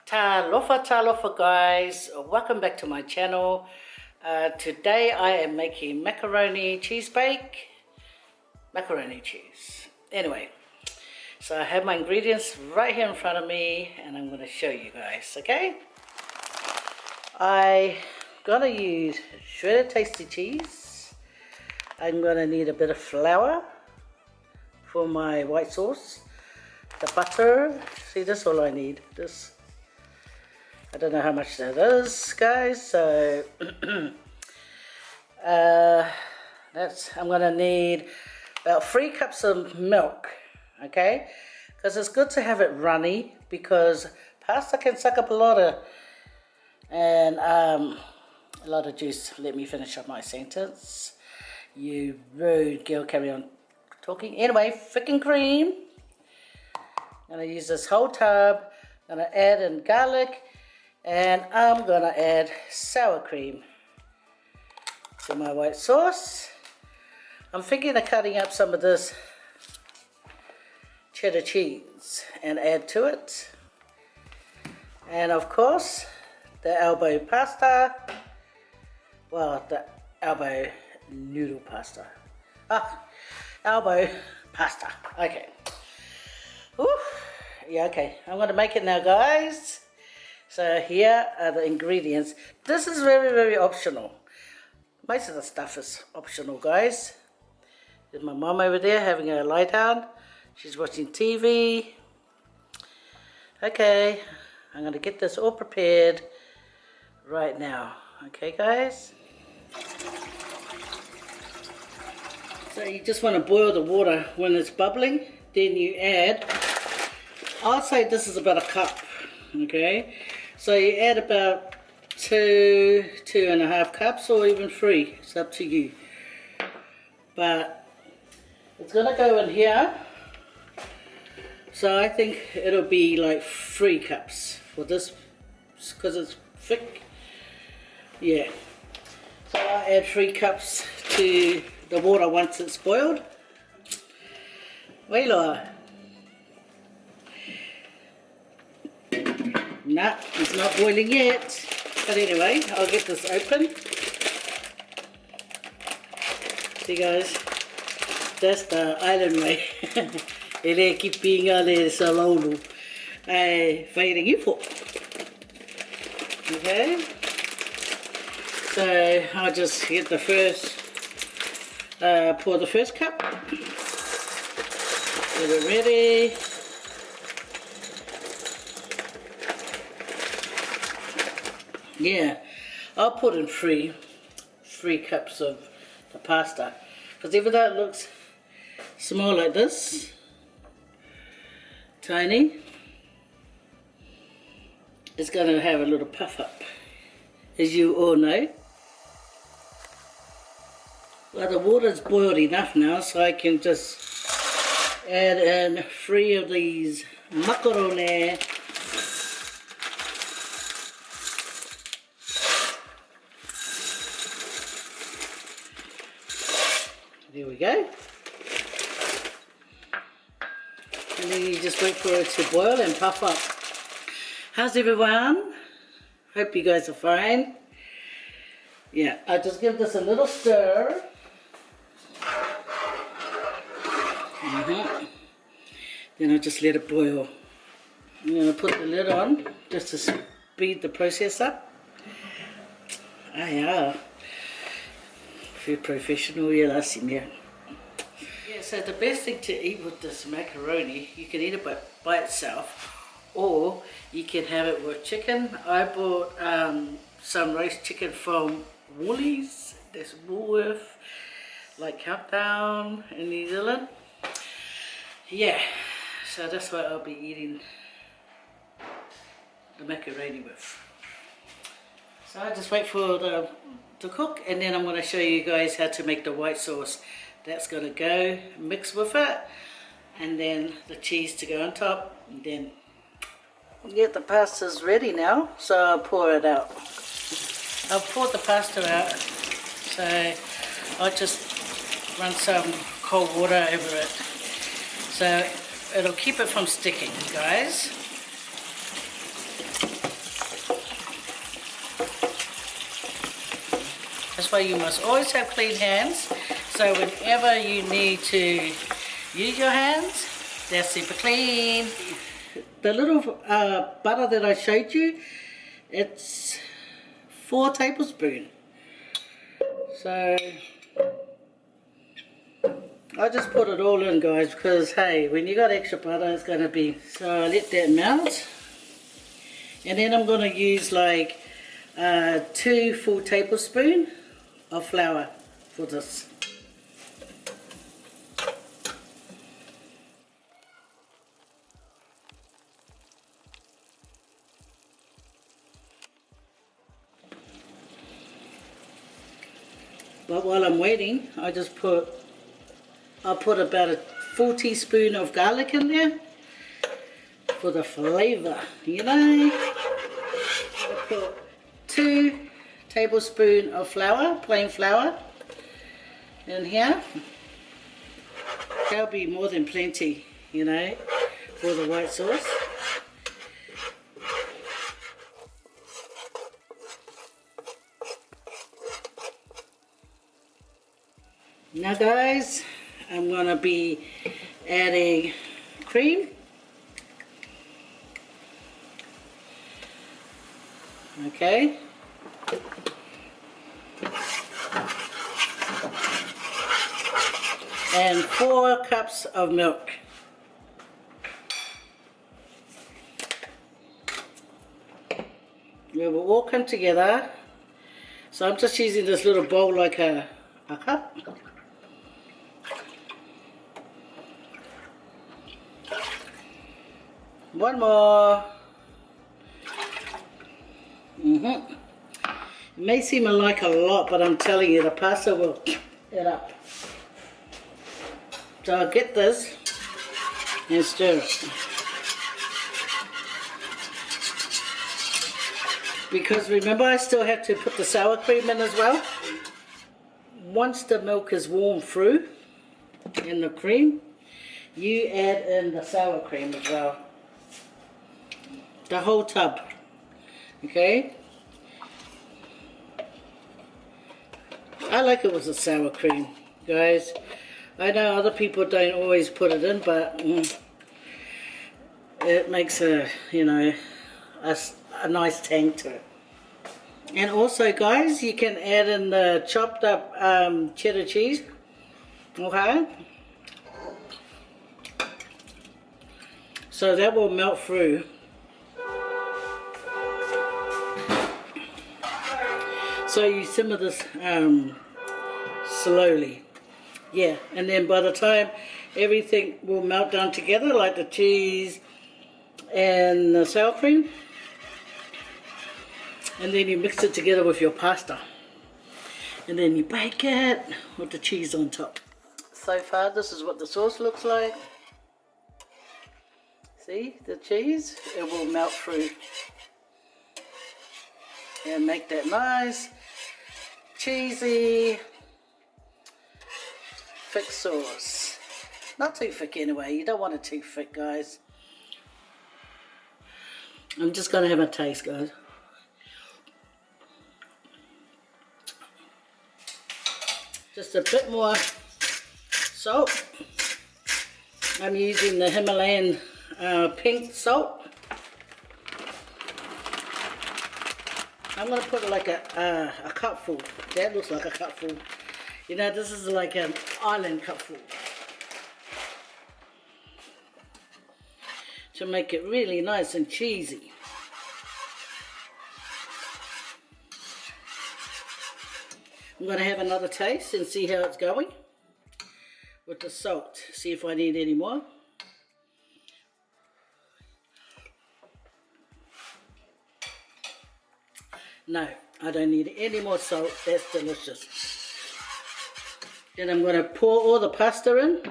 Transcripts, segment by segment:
Talofa guys, welcome back to my channel. Today I am making macaroni cheese bake, macaroni cheese. Anyway, so I have my ingredients right here in front of me and I'm going to show you guys, okay? I'm going to use shredded tasty cheese. I'm going to need a bit of flour for my white sauce, the butter. See, that's all I need. This, I don't know how much that is, guys, so I'm gonna need about 3 cups of milk, okay, because it's good to have it runny because pasta can suck up a lot of juice. Let me finish up my sentence. You rude girl, carry on talking. Anyway, freaking cream. I'm gonna use this whole tub. I'm gonna add in garlic. And I'm going to add sour cream to my white sauce. I'm thinking of cutting up some of this cheddar cheese and add to it. And of course, the elbow pasta. Well, the elbow noodle pasta. Elbow pasta. Okay. Woo. Yeah, okay. I'm going to make it now, guys. So here are the ingredients. This is very, very optional. Most of the stuff is optional, guys. There's my mom over there having a lie down. She's watching TV. Okay, I'm going to get this all prepared right now. Okay, guys? So you just want to boil the water when it's bubbling. Then you add, I'll say this is about a cup. Okay, so you add about 2.5 cups or even 3, it's up to you, but it's gonna go in here, so I think it'll be like 3 cups for this because it's thick. Yeah, so I add 3 cups to the water once it's boiled. Wailoa. Nah, it's not boiling yet. But anyway, I'll get this open. See guys, that's the island way. Ele ki pinga le salonu. Faye ringi fo. Okay. So I'll just get the first, pour the first cup. Get it ready. Yeah, I'll put in 3 cups of the pasta, because even though it looks small like this, tiny, it's going to have a little puff up, as you all know. Well, the water's boiled enough now, so I can just add in 3 of these macaroni. There we go. And then you just wait for it to boil and puff up. How's everyone? Hope you guys are fine. Yeah, I just give this a little stir. Then I just let it boil. I'm going to put the lid on just to speed the process up. Yeah. Very professional, yeah, so the best thing to eat with this macaroni, you can eat it by itself, or you can have it with chicken. I bought some roast chicken from Woolies, that's Woolworth, like Countdown in New Zealand. Yeah, so that's what I'll be eating the macaroni with. So I just wait for to cook, and then I'm going to show you guys how to make the white sauce. That's going to go mix with it, and then the cheese to go on top, and then get the pasta's ready now, so I'll pour it out. I've poured the pasta out, so I'll just run some cold water over it, so it'll keep it from sticking, guys. That's why you must always have clean hands. So whenever you need to use your hands, they're super clean. The little butter that I showed you, it's 4 tablespoons. So I just put it all in, guys, because hey, when you got extra butter, it's going to be. So I let that melt, and then I'm going to use like 2 full tablespoons of flour for this. But while I'm waiting, I'll put about a full teaspoon of garlic in there for the flavour, you know. I'll put 2 tablespoons of flour, plain flour, in here. That'll be more than plenty, you know, for the white sauce. Now guys, I'm going to be adding cream. Okay. And 4 cups of milk. It will all come together. So I'm just using this little bowl like a cup. One more. It may seem like a lot, but I'm telling you, the pasta will it up. So I'll get this and stir it. Because remember, I still have to put the sour cream in as well. Once the milk is warm through in the cream, you add in the sour cream as well. The whole tub, okay? I like it with the sour cream, guys. I know other people don't always put it in, but it makes a, you know, a nice tang to it. And also, guys, you can add in the chopped up cheddar cheese, okay? So that will melt through. So you simmer this slowly, yeah, and then by the time everything will melt down together, like the cheese and the sour cream, and then you mix it together with your pasta, and then you bake it with the cheese on top. So far, this is what the sauce looks like. See the cheese? It will melt through and make that nice cheesy thick sauce. Not too thick anyway, you don't want it too thick, guys. I'm just going to have a taste, guys. Just a bit more salt. I'm using the Himalayan pink salt. I'm going to put like a cupful. That looks like a cupful. You know, this is like an island cupful. To make it really nice and cheesy. I'm going to have another taste and see how it's going with the salt. See if I need any more. No, I don't need any more salt. That's delicious. Then I'm going to pour all the pasta in.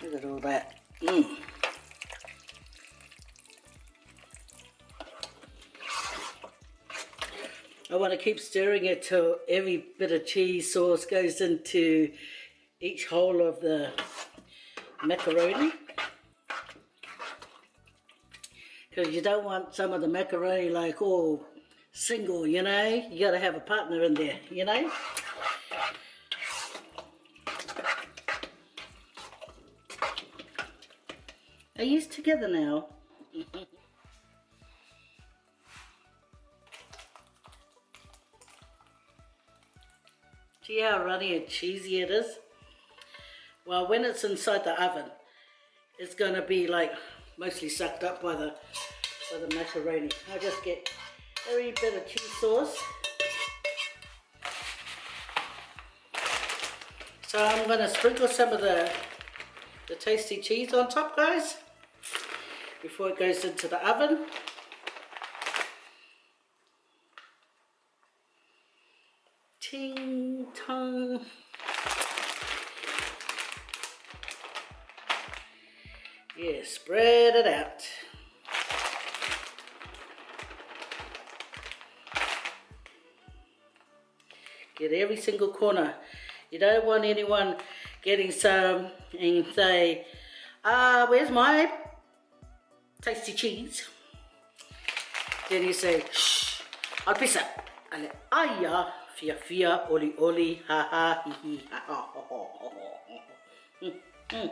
Look at all that. I want to keep stirring it till every bit of cheese sauce goes into each hole of the macaroni. Because you don't want some of the macaroni like all single, you know. You got to have a partner in there, you know. Are you together now? See how runny and cheesy it is? Well, when it's inside the oven, it's going to be like mostly sucked up by the macaroni. I just get every bit of cheese sauce. So I'm going to sprinkle some of the tasty cheese on top, guys, before it goes into the oven. Ting tong. Yeah, spread it out. Get every single corner. You don't want anyone getting some and say, where's my tasty cheese? Then you say, shh, I'll piss up. And aya, fia fia, oli oli, ha ha, hi hi, ha ha, ho ho ho ho.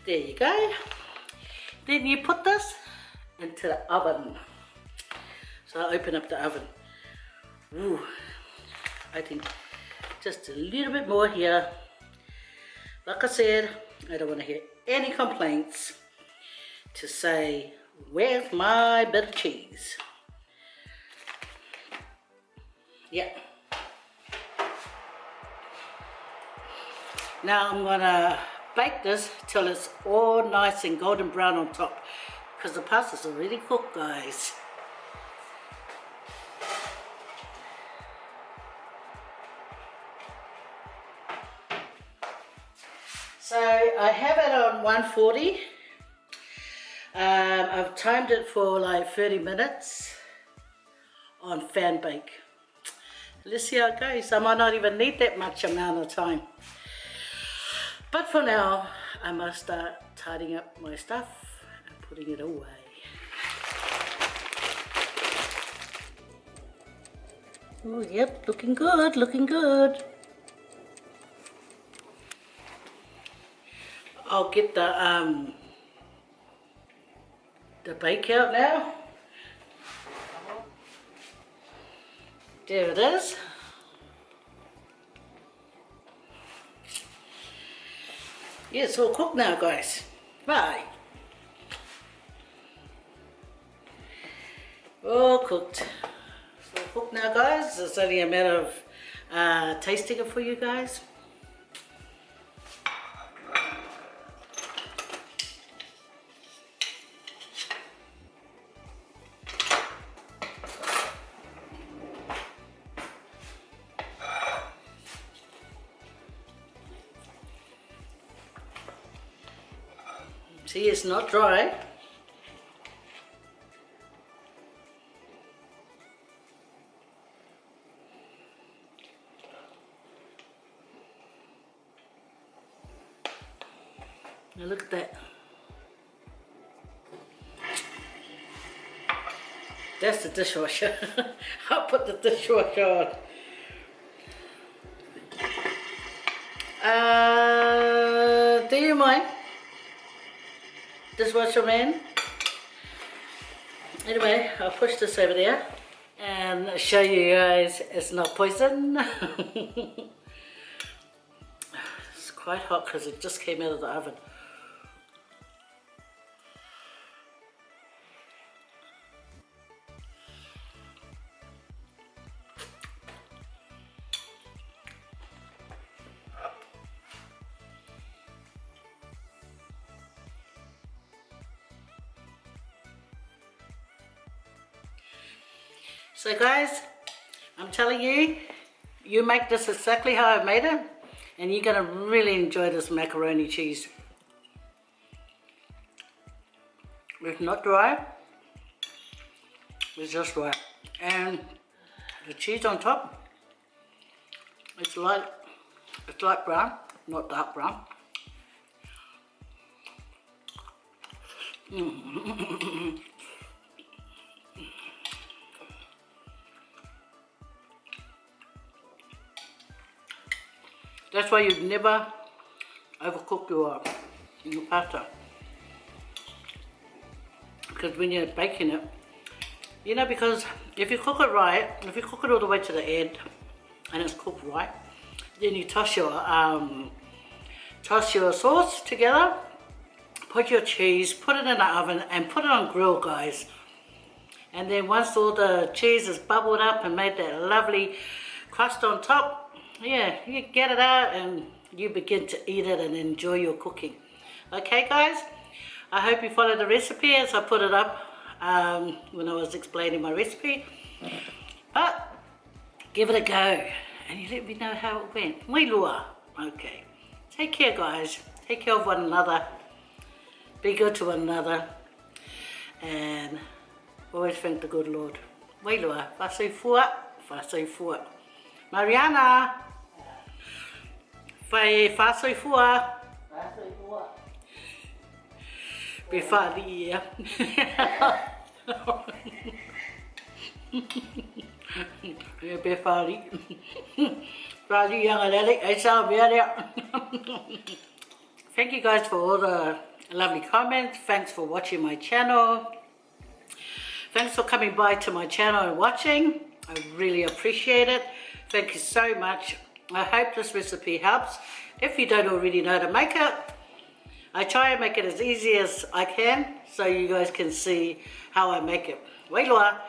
There you go. Then you put this into the oven. So I open up the oven. Ooh, I think just a little bit more here. Like I said, I don't want to hear any complaints to say, where's my bit of cheese? Yeah. Now I'm gonna bake this till it's all nice and golden brown on top, because the pasta's already cooked, guys. So I have it on 140. I've timed it for like 30 minutes on fan bake. Let's see how it goes. I might not even need that much amount of time. But for now, I must start tidying up my stuff and putting it away. Oh, yep, looking good, looking good. I'll get the bake out now. There it is. Yeah, it's all cooked now, guys. Bye. All cooked. It's all cooked now, guys. It's only a matter of tasting it for you guys. See, it's not dry. Now look at that. That's the dishwasher. I'll put the dishwasher on. Do you mind? Dishwasher man. Anyway, I'll push this over there and show you guys it's not poison. It's quite hot because it just came out of the oven. So guys, I'm telling you, you make this exactly how I made it, and you're gonna really enjoy this macaroni cheese. It's not dry, it's just right. And The cheese on top, it's light brown, not dark brown. That's why you never overcook your pasta. Because when you're baking it, you know, because if you cook it right, if you cook it all the way to the end and it's cooked right, then you toss your sauce together, put your cheese, put it in the oven and put it on grill, guys. And then once all the cheese is bubbled up and made that lovely crust on top, yeah, you get it out and you begin to eat it and enjoy your cooking. Okay guys, I hope you follow the recipe as I put it up when I was explaining my recipe. But give it a go and you let me know how it went. Moi lua. Okay. Take care guys. Take care of one another. Be good to one another. And always thank the good Lord. Moi lua. Whasoi fua. Whasoi fua. Mariana. Faye. Whasoi fua. Whasoi fua. Be whāri ia. Be whāri. Whāri ianga lele. I saw Thank you guys for all the lovely comments. Thanks for watching my channel. Thanks for coming by to my channel and watching. I really appreciate it. Thank you so much. I hope this recipe helps. If you don't already know how to make it, I try and make it as easy as I can so you guys can see how I make it. Wailua,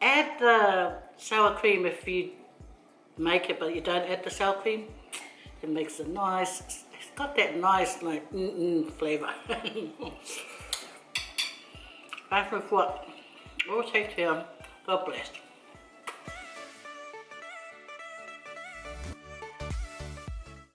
add the sour cream if you make it but you don't add the sour cream. It makes a nice, it's got that nice like flavour. Bye for what? All take care. God bless.